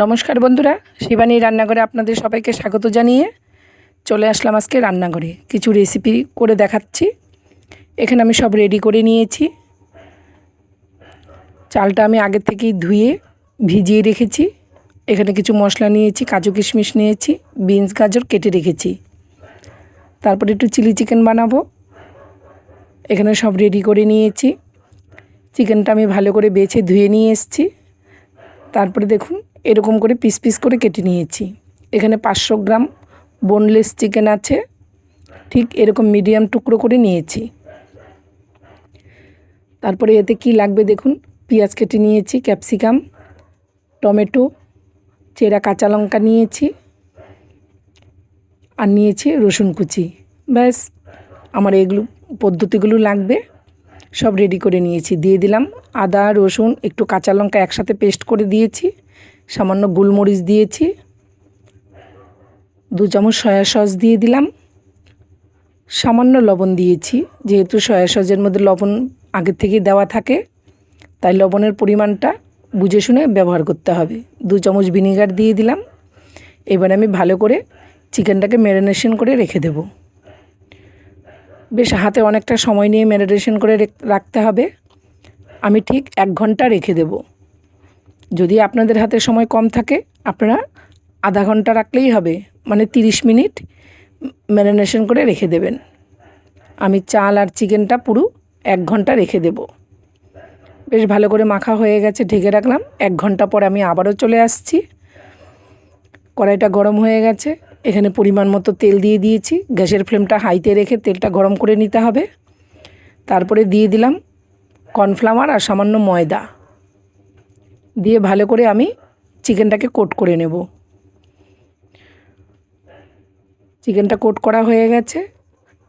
নমস্কার বন্ধুরা, শিবানী রান্নাঘরে আপনাদের সবাইকে স্বাগত জানিয়ে চলে আসলাম আজকে রান্নাঘরে কিছু রেসিপি করে দেখাচ্ছি। এখানে আমি সব রেডি করে নিয়েছি। চালটা আমি আগে থেকেই ধুয়ে ভিজিয়ে রেখেছি। এখানে কিছু মশলা নিয়েছি, কাজু কিশমিশ নিয়েছি, বিনস গাজর কেটে রেখেছি। তারপরে একটু চিলি চিকেন বানাবো। এখানে সব রেডি করে নিয়েছি। চিকেনটা আমি ভালো করে বেছে ধুয়ে নিয়ে এসেছি। তারপরে দেখুন এরকম করে পিস পিস করে কেটে নিয়েছি। এখানে 500 গ্রাম বোনলেস চিকেন আছে, ঠিক এরকম মিডিয়াম টুকরো করে নিয়েছি। তারপরে এতে কি লাগবে দেখুন, পেঁয়াজ কেটে নিয়েছি, ক্যাপসিকাম, টমেটো, চেরা কাঁচা লঙ্কা নিয়েছি, আর নিয়েছি রসুন কুচি। ব্যাস আমার এগুলো পদ্ধতিগুলো লাগবে, সব রেডি করে নিয়েছি। দিয়ে দিলাম আদা, রসুন, একটু কাঁচা লঙ্কা একসাথে পেস্ট করে দিয়েছি, সামান্য গোলমরিচ দিয়েছি, 2 চামচ সয়া সস দিয়ে দিলাম, সামান্য লবণ দিয়েছি। যেহেতু সয়া সসের মধ্যে লবণ আগে থেকেই দেওয়া থাকে, তাই লবণের পরিমাণটা বুঝে শুনে ব্যবহার করতে হবে। 2 চামচ ভিনেগার দিয়ে দিলাম। এবার আমি ভালো করে চিকেনটাকে ম্যারিনেশন করে রেখে দেব। বেশ হাতে অনেকটা সময় নিয়ে ম্যারিনেশন করে রাখতে হবে। আমি ঠিক 1 ঘন্টা রেখে দেব। যদি আপনাদের হাতে সময় কম থাকে আপনারা আধা ঘন্টা রাখলেই হবে, মানে 30 মিনিট ম্যারিনেশন করে রেখে দেবেন। আমি চাল আর চিকেনটা পুরো 1 ঘন্টা রেখে দেব। বেশ ভালো করে মাখা হয়ে গেছে, ঢেকে রাখলাম। 1 ঘন্টা পর আমি আবারও চলে আসছি। কড়াইটা গরম হয়ে গেছে। এখানে পরিমাণ মতো তেল দিয়ে দিয়েছি। গ্যাসের ফ্লেমটা হাইতে রেখে তেলটা গরম করে নিতে হবে। তারপরে দিয়ে দিলাম কর্নফ্লাওয়ার আর সামান্য ময়দা দিয়ে ভালো করে আমি চিকেনটাকে কোট করে নেব। চিকেনটা কোট করা হয়ে গেছে,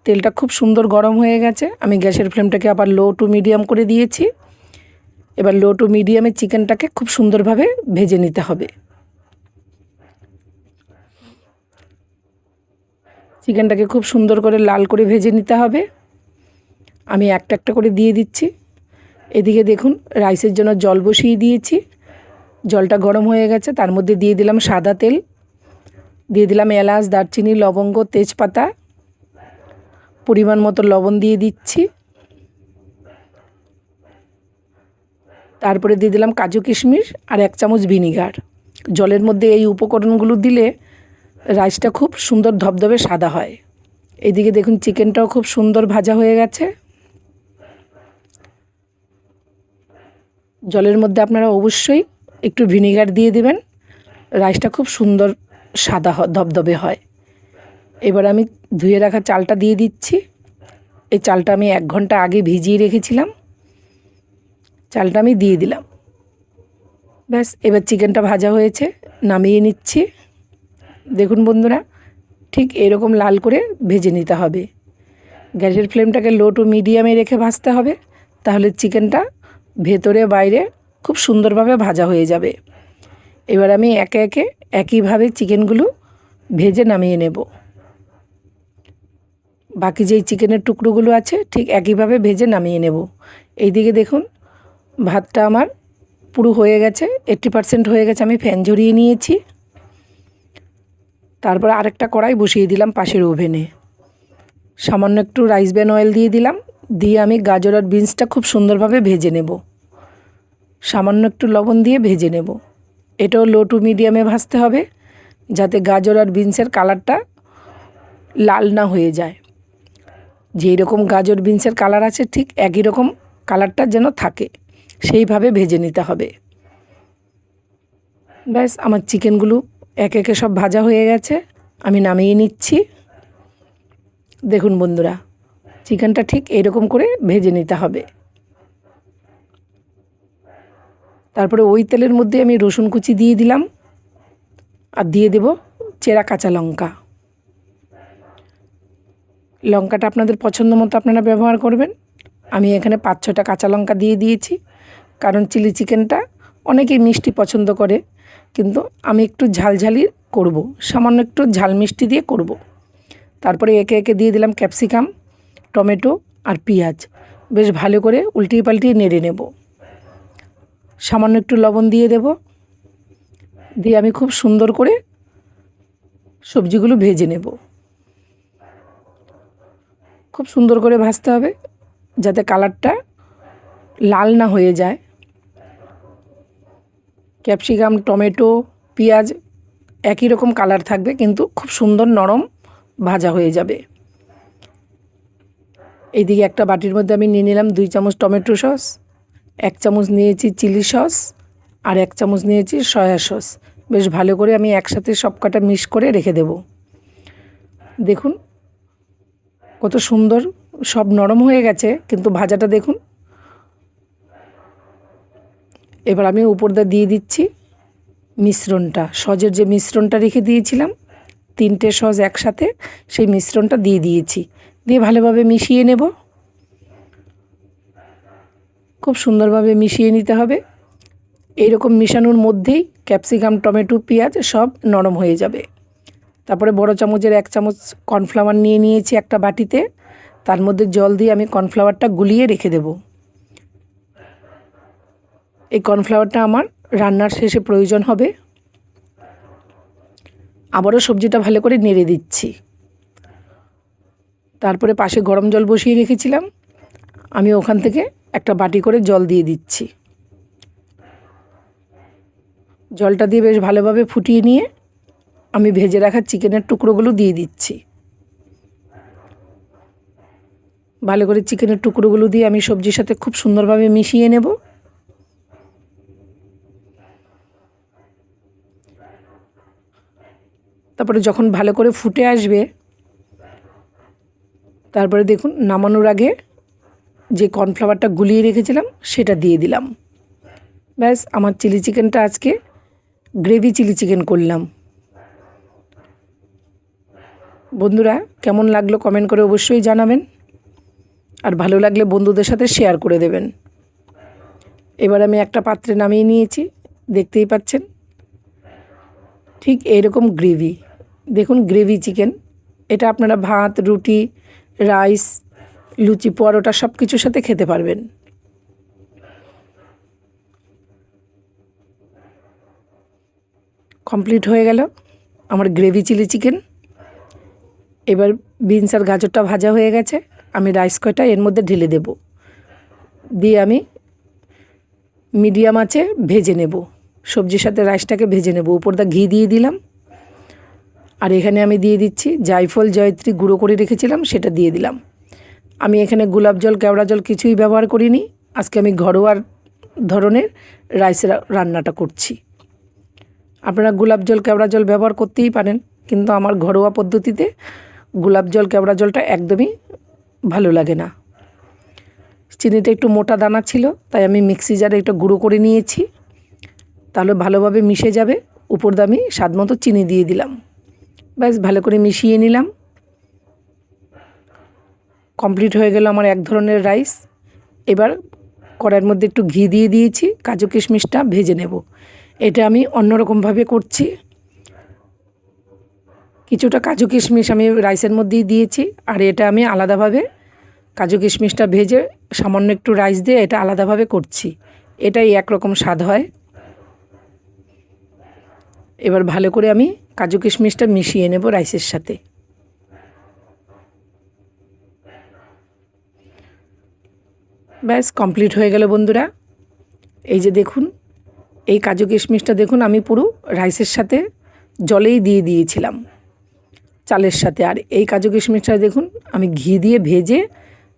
তেলটা খুব সুন্দর গরম হয়ে গেছে। আমি গ্যাসের ফ্লেমটাকে আবার লো টু মিডিয়াম করে দিয়েছি। এবার লো টু মিডিয়ামে চিকেনটাকে খুব সুন্দরভাবে ভেজে নিতে হবে। চিকেনটাকে খুব সুন্দর করে লাল করে ভেজে নিতে হবে। আমি একটা একটা করে দিয়ে দিচ্ছি। এদিকে দেখুন রাইসের জন্য জল বসিয়ে দিয়েছি। জলটা গরম হয়ে গেছে, তার মধ্যে দিয়ে দিলাম সাদা তেল, দিয়ে দিলাম এলাচ, দারচিনি, লবঙ্গ, তেজপাতা, পরিমাণ মতো লবণ দিয়ে দিচ্ছি। তারপরে দিয়ে দিলাম কাজু কিশমিশ আর 1 চামচ ভিনিগার। জলের মধ্যে এই উপকরণগুলো দিলে রাইসটা খুব সুন্দর ধবধবে সাদা হয়। এদিকে দেখুন চিকেনটাও খুব সুন্দর ভাজা হয়ে গেছে। জলের মধ্যে আপনারা অবশ্যই একটু ভিনিগার দিয়ে দেবেন, রাইসটা খুব সুন্দর সাদা ধবধবে হয়। এবার আমি ধুয়ে রাখা চালটা দিয়ে দিচ্ছি। এই চালটা আমি 1 ঘন্টা আগে ভিজিয়ে রেখেছিলাম। চালটা আমি দিয়ে দিলাম। ব্যাস এবার চিকেনটা ভাজা হয়েছে, নামিয়ে নিচ্ছি। দেখুন বন্ধুরা, ঠিক এরকম লাল করে ভেজে নিতে হবে। গ্যাসের ফ্লেমটাকে লো টু মিডিয়ামে রেখে ভাজতে হবে, তাহলে চিকেনটা ভেতরে বাইরে খুব সুন্দরভাবে ভাজা হয়ে যাবে। এবার আমি একে একে একইভাবে চিকেনগুলো ভেজে নামিয়ে নেব। বাকি যেই চিকেনের টুকরোগুলো আছে ঠিক একইভাবে ভেজে নামিয়ে নেব। এইদিকে দেখুন ভাতটা আমার পুরো হয়ে গেছে, 80% হয়ে গেছে। আমি ফ্যান ঝরিয়ে নিয়েছি। তারপর আরেকটা কড়াই বসিয়ে দিলাম পাশের ওভেনে। সামান্য একটু রাইস ব্র্যান অয়েল দিয়ে দিলাম। দিয়ে আমি গাজর আর বিনসটা খুব সুন্দরভাবে ভেজে নেব। সামান্য একটু লবণ দিয়ে ভেজে নেব। এটাও লো টু মিডিয়ামে ভাজতে হবে, যাতে গাজর আর বিনসের কালারটা লাল না হয়ে যায়। যেই রকম গাজর বিনসের কালার আছে ঠিক একই রকম কালারটা যেন থাকে, সেইভাবে ভেজে নিতে হবে। ব্যাস আমার চিকেনগুলো একে একে সব ভাজা হয়ে গেছে, আমি নামিয়ে নিচ্ছি। দেখুন বন্ধুরা, চিকেনটা ঠিক এরকম করে ভেজে নিতে হবে। তারপরে ওই তেলের মধ্যে আমি রসুন কুচি দিয়ে দিলাম, আর দিয়ে দেব চেরা কাঁচা লঙ্কা। লঙ্কাটা আপনাদের পছন্দ মতো আপনারা ব্যবহার করবেন। আমি এখানে 5-6টা কাঁচা লঙ্কা দিয়ে দিয়েছি, কারণ চিলি চিকেনটা অনেকেই মিষ্টি পছন্দ করে, কিন্তু আমি একটু ঝালঝালি করব, সামান্য একটু ঝাল মিষ্টি দিয়ে করব। তারপরে একে একে দিয়ে দিলাম ক্যাপসিকাম, টমেটো আর পেঁয়াজ। বেশ ভালো করে উল্টিয়ে পাল্টিয়ে নেড়ে নেব। সামান্য একটু লবণ দিয়ে দেব। দিয়ে আমি খুব সুন্দর করে সবজিগুলো ভেজে নেব। খুব সুন্দর করে ভাজতে হবে যাতে কালারটা লাল না হয়ে যায়। ক্যাপসিকাম, টমেটো, পেঁয়াজ একই রকম কালার থাকবে, কিন্তু খুব সুন্দর নরম ভাজা হয়ে যাবে। এইদিকে একটা বাটির মধ্যে আমি নিয়ে নিলাম 2 চামচ টমেটো সস, 1 চামচ নিয়েছি চিলি সস, আর 1 চামচ নিয়েছি সয়া সস। বেশ ভালো করে আমি একসাথে সব কটা মিক্স করে রেখে দেব। দেখুন কত সুন্দর সব নরম হয়ে গেছে, কিন্তু ভাজাটা দেখুন। এবার আমি উপর দিয়ে দিচ্ছি মিশ্রণটা, সসের যে মিশ্রণটা রেখে দিয়েছিলাম 3টে সস একসাথে, সেই মিশ্রণটা দিয়ে দিয়েছি। দিয়ে ভালোভাবে মিশিয়ে নেব। খুব সুন্দরভাবে মিশিয়ে নিতে হবে। এইরকম মিশানোর মধ্যেই ক্যাপসিকাম, টমেটো, পেঁয়াজ সব নরম হয়ে যাবে। তারপরে বড় চামচের 1 চামচ কর্নফ্লাওয়ার নিয়ে নিয়েছি একটা বাটিতে, তার মধ্যে জল দিয়ে আমি কর্নফ্লাওয়ারটা গুলিয়ে রেখে দেব। এই কর্নফ্লাওয়ারটা আমার রান্নার শেষে প্রয়োজন হবে। আবারও সবজিটা ভালো করে নেড়ে দিচ্ছি। তারপরে পাশে গরম জল বসিয়ে রেখেছিলাম, আমি ওখান থেকে একটা বাটি করে জল দিয়ে দিচ্ছি। জলটা দিয়ে বেশ ভালোভাবে ফুটিয়ে নিয়ে আমি ভেজে রাখা চিকেনের টুকরোগুলো দিয়ে দিচ্ছি। ভালো করে চিকেনের টুকরোগুলো দিয়ে আমি সবজির সাথে খুব সুন্দরভাবে মিশিয়ে নেব। তারপরে যখন ভালো করে ফুটে আসবে, তারপরে দেখুন নামানোর আগে যে কর্নফ্লাওয়ারটা গুলিয়ে রেখেছিলাম সেটা দিয়ে দিলাম। ব্যাস, আমার চিলি চিকেনটা আজকে গ্রেভি চিলি চিকেন করলাম। বন্ধুরা কেমন লাগলো কমেন্ট করে অবশ্যই জানাবেন, আর ভালো লাগলে বন্ধুদের সাথে শেয়ার করে দেবেন। এবার আমি একটা পাত্রে নামিয়ে নিয়েছি, দেখতেই পাচ্ছেন ঠিক এইরকম গ্রেভি। দেখুন গ্রেভি চিকেন, এটা আপনারা ভাত, রুটি, রাইস, লুচি, পরোটা সব কিছুর সাথে খেতে পারবেন। কমপ্লিট হয়ে গেল আমার গ্রেভি চিলি চিকেন। এবার বিনস আর গাজরটা ভাজা হয়ে গেছে, আমি রাইস কয়টা এর মধ্যে ঢেলে দেব। দিয়ে আমি মিডিয়াম আঁচে ভেজে নেব, সবজির সাথে রাইসটাকে ভেজে নেব। উপর দা ঘি দিয়ে দিলাম, আর এখানে আমি দিয়ে দিচ্ছি জায়ফল, জয়ত্রী গুঁড়ো করে রেখেছিলাম, সেটা দিয়ে দিলাম। আমি এখানে গোলাপ জল, কেওড়া জল কিছুই ব্যবহার করিনি। আজকে আমি ঘরোয়া ধরনের রাইসের রান্নাটা করছি। আপনারা গোলাপ জল, কেওড়া জল ব্যবহার করতেই পারেন, কিন্তু আমার ঘরোয়া পদ্ধতিতে গোলাপ জল, কেওড়া জলটা একদমই ভালো লাগে না। চিনিটা একটু মোটা দানা ছিল, তাই আমি মিক্সি জারে একটু গুঁড়ো করে নিয়েছি, তাহলে ভালোভাবে মিশে যাবে। উপর দিয়ে আমি স্বাদ মতো চিনি দিয়ে দিলাম। ব্যাস ভালো করে মিশিয়ে নিলাম। কমপ্লিট হয়ে গেল আমার এক ধরনের রাইস। এবার কড়াইয়ের মধ্যে একটু ঘি দিয়ে দিয়েছি, কাজু কিশমিশটা ভেজে নেব। এটা আমি অন্যরকমভাবে করছি। কিছুটা কাজু কিশমিশ আমি রাইসের মধ্যেই দিয়েছি, আর এটা আমি আলাদাভাবে কাজু কিশমিশটা ভেজে সামান্য একটু রাইস দিয়ে এটা আলাদাভাবে করছি। এটাই একরকম স্বাদ হয়। এবার ভালো করে আমি কাজু কিশমিশটা মিশিয়ে নেব রাইসের সাথে। ব্যাস কমপ্লিট হয়ে গেল বন্ধুরা। এই যে দেখুন, এই কাজু কিশমিশটা দেখুন আমি পুরো রাইসের সাথে জলেই দিয়ে দিয়েছিলাম, চালের সাথে। আর এই কাজু কিশমিশটা দেখুন আমি ঘি দিয়ে ভেজে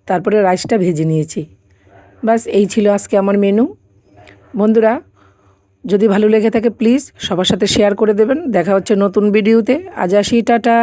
তারপরে রাইসটা ভেজে নিয়েছি। ব্যাস এই ছিল আজকে আমার মেনু। বন্ধুরা যদি ভালো লেগে থাকে প্লিজ সবার সাথে শেয়ার করে দেবেন। দেখা হচ্ছে নতুন ভিডিওতে। আজ আসি, টাটা।